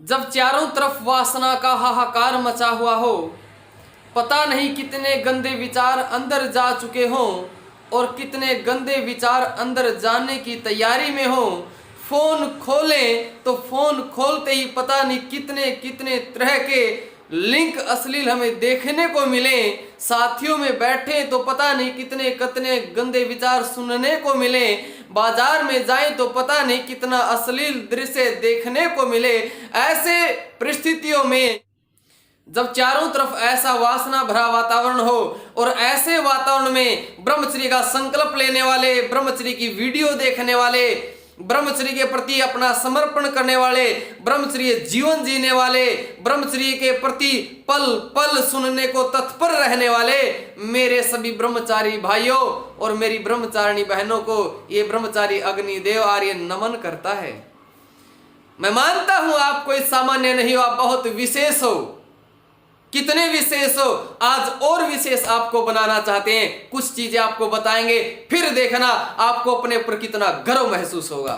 जब चारों तरफ वासना का हाहाकार मचा हुआ हो, पता नहीं कितने गंदे विचार अंदर जा चुके हों और कितने गंदे विचार अंदर जाने की तैयारी में हो। फोन खोलें तो फोन खोलते ही पता नहीं कितने कितने तरह के लिंक अश्लील हमें देखने को मिले। साथियों में बैठे तो पता नहीं कितने कितने गंदे विचार सुनने को मिले। बाजार में जाएं तो पता नहीं कितना अश्लील दृश्य देखने को मिले। ऐसे परिस्थितियों में जब चारों तरफ ऐसा वासना भरा वातावरण हो और ऐसे वातावरण में ब्रह्मचर्य का संकल्प लेने वाले, ब्रह्मचर्य की वीडियो देखने वाले, ब्रह्मचर्य के प्रति अपना समर्पण करने वाले, ब्रह्मचर्य जीवन जीने वाले, ब्रह्मचर्य के प्रति पल पल सुनने को तत्पर रहने वाले मेरे सभी ब्रह्मचारी भाइयों और मेरी ब्रह्मचारिणी बहनों को ये ब्रह्मचारी अग्निदेव आर्य नमन करता है। मैं मानता हूं आप कोई सामान्य नहीं हो, आप बहुत विशेष हो। कितने विशेष हो, आज और विशेष आपको बनाना चाहते हैं। कुछ चीजें आपको बताएंगे, फिर देखना आपको अपने ऊपर कितना गर्व महसूस होगा।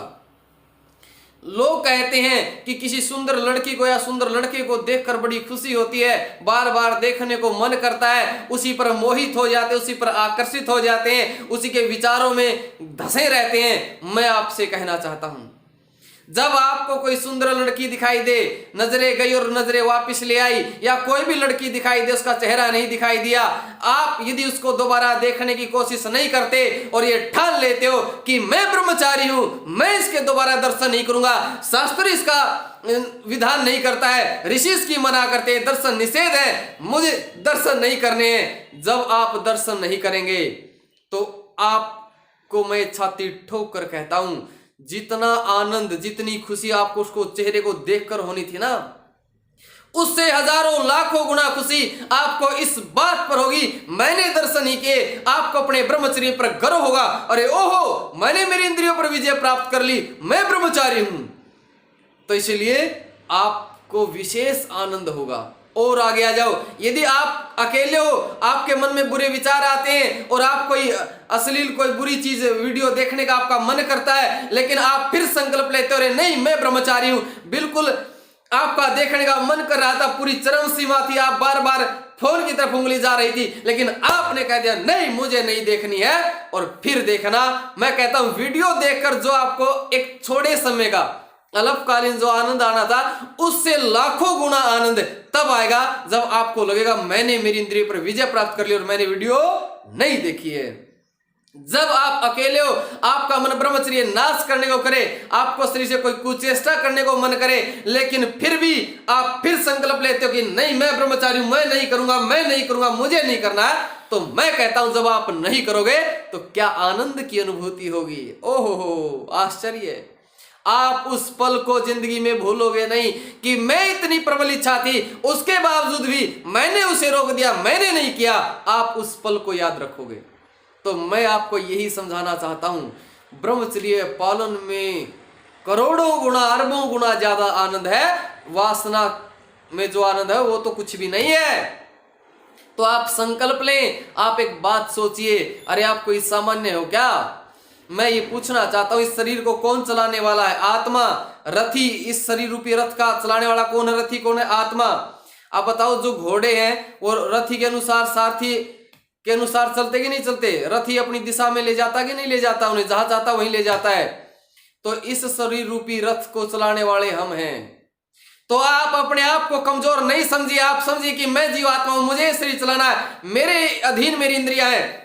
लोग कहते हैं कि किसी सुंदर लड़की को या सुंदर लड़के को देखकर बड़ी खुशी होती है, बार बार देखने को मन करता है, उसी पर मोहित हो जाते हैं, उसी पर आकर्षित हो जाते हैं, उसी के विचारों में धंसे रहते हैं। मैं आपसे कहना चाहता हूं, जब आपको कोई सुंदर लड़की दिखाई दे, नजरें गई और नजरें वापस ले आई, या कोई भी लड़की दिखाई दे उसका चेहरा नहीं दिखाई दिया, आप यदि उसको दोबारा देखने की कोशिश नहीं करते और ये ठान लेते हो कि मैं ब्रह्मचारी हूं, मैं इसके दोबारा दर्शन नहीं करूंगा, शास्त्र इसका विधान नहीं करता है, ऋषि इसकी मना करते हैं, दर्शन निषेध है, मुझे दर्शन नहीं करने हैं। जब आप दर्शन नहीं करेंगे तो आपको मैं छाती ठोक कर कहता हूं, जितना आनंद, जितनी खुशी आपको उसको चेहरे को देखकर होनी थी ना, उससे हजारों लाखों गुना खुशी आपको इस बात पर होगी मैंने दर्शन ही किए। आपको अपने ब्रह्मचर्य पर गर्व होगा, अरे ओहो मैंने मेरी इंद्रियों पर विजय प्राप्त कर ली, मैं ब्रह्मचारी हूं। तो इसलिए आपको विशेष आनंद होगा। और आगे आ जाओ, यदि आप अकेले हो, आपके मन में बुरे विचार आते हैं और आप कोई अश्लील कोई बुरी चीज वीडियो देखने का आपका मन करता है, लेकिन आप फिर संकल्प लेते हो, नहीं मैं ब्रह्मचारी हूं, बिल्कुल आपका देखने का मन कर रहा था, पूरी चरम सीमा थी, आप बार बार फोन की तरफ उंगली जा रही थी, लेकिन आपने कह दिया नहीं मुझे नहीं देखनी है। और फिर देखना, मैं कहता हूं वीडियो देखकर जो आपको एक छोटे समय का अल्पकालीन जो आनंद आना था, उससे लाखों गुना आनंद तब आएगा जब आपको लगेगा मैंने मेरी इंद्रिय पर विजय प्राप्त कर ली और मैंने वीडियो नहीं देखी है। जब आप अकेले हो, आपका मन ब्रह्मचर्य नाश करने को करे, आपको शरीर से कोई कुचेष्टा करने को मन करे, लेकिन फिर भी आप फिर संकल्प लेते हो कि नहीं मैं ब्रह्मचारी हूं, मैं नहीं करूंगा, मैं नहीं करूंगा, मुझे नहीं करना है, तो मैं कहता हूं जब आप नहीं करोगे तो क्या आनंद की अनुभूति होगी। ओहो आश्चर्य। आप उस पल को जिंदगी में भूलोगे नहीं कि मैं इतनी प्रबल इच्छा थी, उसके बावजूद भी मैंने उसे रोक दिया, मैंने नहीं किया। आप उस पल को याद रखोगे। तो मैं आपको यही समझाना चाहता हूं, ब्रह्मचर्य पालन में करोड़ों गुना, अरबों गुना ज्यादा आनंद है। वासना में जो आनंद है वो तो कुछ भी नहीं है। तो आप संकल्प लें, आप एक बात सोचिए, अरे आप कोई सामान्य हो क्या? मैं ये पूछना चाहता हूं, इस शरीर को कौन चलाने वाला है? आत्मा। रथी, इस शरीर रूपी रथ का चलाने वाला कौन है? रथी कौन है? आत्मा। आप बताओ, जो घोड़े हैं वो रथी के अनुसार, सारथी के अनुसार चलते कि नहीं चलते? रथी अपनी दिशा में ले जाता कि नहीं ले जाता? उन्हें जहां चाहता वहीं ले जाता है। तो इस शरीर रूपी रथ को चलाने वाले हम हैं। तो आप अपने आप को कमजोर नहीं समझिए, आप समझिए कि मैं जीवात्मा हूं, मुझे शरीर चलाना है, मेरे अधीन मेरी इंद्रियां हैं,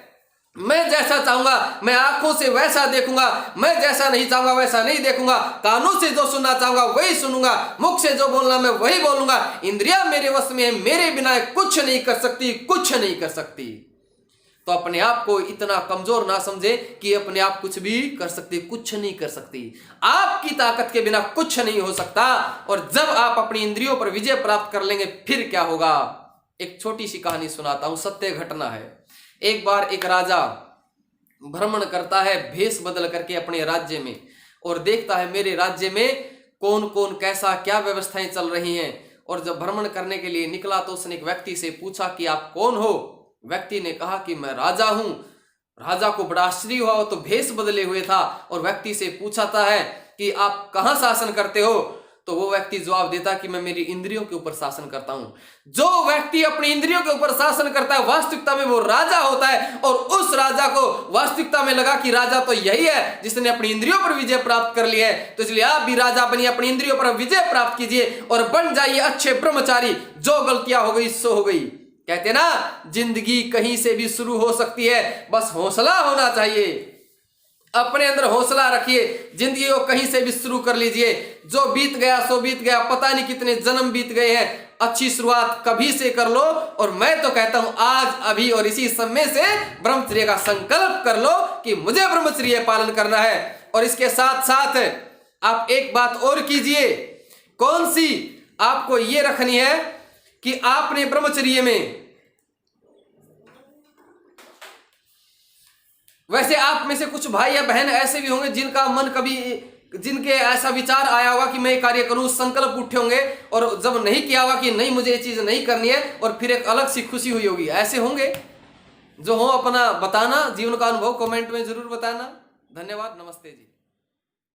मैं जैसा चाहूंगा मैं आंखों से वैसा देखूंगा, मैं जैसा नहीं चाहूंगा वैसा नहीं देखूंगा, कानों से जो सुनना चाहूंगा वही सुनूंगा, मुख से जो बोलना मैं वही बोलूंगा, इंद्रियां मेरे वश में है, मेरे बिना कुछ नहीं कर सकती, कुछ नहीं कर सकती। तो अपने आप को इतना कमजोर ना समझे कि अपने आप कुछ भी कर सकती, कुछ नहीं कर सकती। आपकी ताकत के बिना कुछ नहीं हो सकता। और जब आप अपनी इंद्रियों पर विजय प्राप्त कर लेंगे फिर क्या होगा? एक छोटी सी कहानी सुनाता हूं, सत्य घटना है। एक बार एक राजा भ्रमण करता है भेष बदल करके अपने राज्य में, और देखता है मेरे राज्य में कौन कौन कैसा क्या व्यवस्थाएं चल रही हैं। और जब भ्रमण करने के लिए निकला तो उसने एक व्यक्ति से पूछा कि आप कौन हो? व्यक्ति ने कहा कि मैं राजा हूं। राजा को बड़ा आश्चर्य हुआ, वो तो भेष बदले हुए था, और व्यक्ति से पूछाता है कि आप कहां शासन करते हो? तो वो व्यक्ति जवाब देता कि मैं मेरी इंद्रियों के ऊपर शासन करता हूं। जो व्यक्ति अपनी इंद्रियों के ऊपर शासन करता है वास्तविकता में वो राजा होता है, और उस राजा को वास्तविकता में लगा कि राजा तो यही है जिसने अपनी इंद्रियों पर विजय प्राप्त कर ली है। तो इसलिए आप भी राजा बनिए, अपनी इंद्रियों पर विजय प्राप्त कीजिए और बन जाइए अच्छे ब्रह्मचारी। जो गलतियां हो गई सो हो गई। कहते ना, जिंदगी कहीं से भी शुरू हो सकती है, बस हौसला होना चाहिए। अपने अंदर हौसला रखिए, जिंदगी को कहीं से भी शुरू कर लीजिए। जो बीत गया सो बीत गया, पता नहीं कितने जन्म बीत गए हैं। अच्छी शुरुआत कभी से कर लो, और मैं तो कहता हूं आज अभी और इसी समय से ब्रह्मचर्य का संकल्प कर लो कि मुझे ब्रह्मचर्य पालन करना है। और इसके साथ साथ आप एक बात और कीजिए। कौन सी? आपको ये रखनी है कि आपने ब्रह्मचर्य में, वैसे आप में से कुछ भाई या बहन ऐसे भी होंगे जिनका मन कभी, जिनके ऐसा विचार आया होगा कि मैं ये कार्य करूं, संकल्प उठे होंगे, और जब नहीं किया होगा कि नहीं मुझे ये चीज नहीं करनी है, और फिर एक अलग सी खुशी हुई होगी। ऐसे होंगे जो हो अपना बताना, जीवन का अनुभव कमेंट में जरूर बताना। धन्यवाद, नमस्ते जी।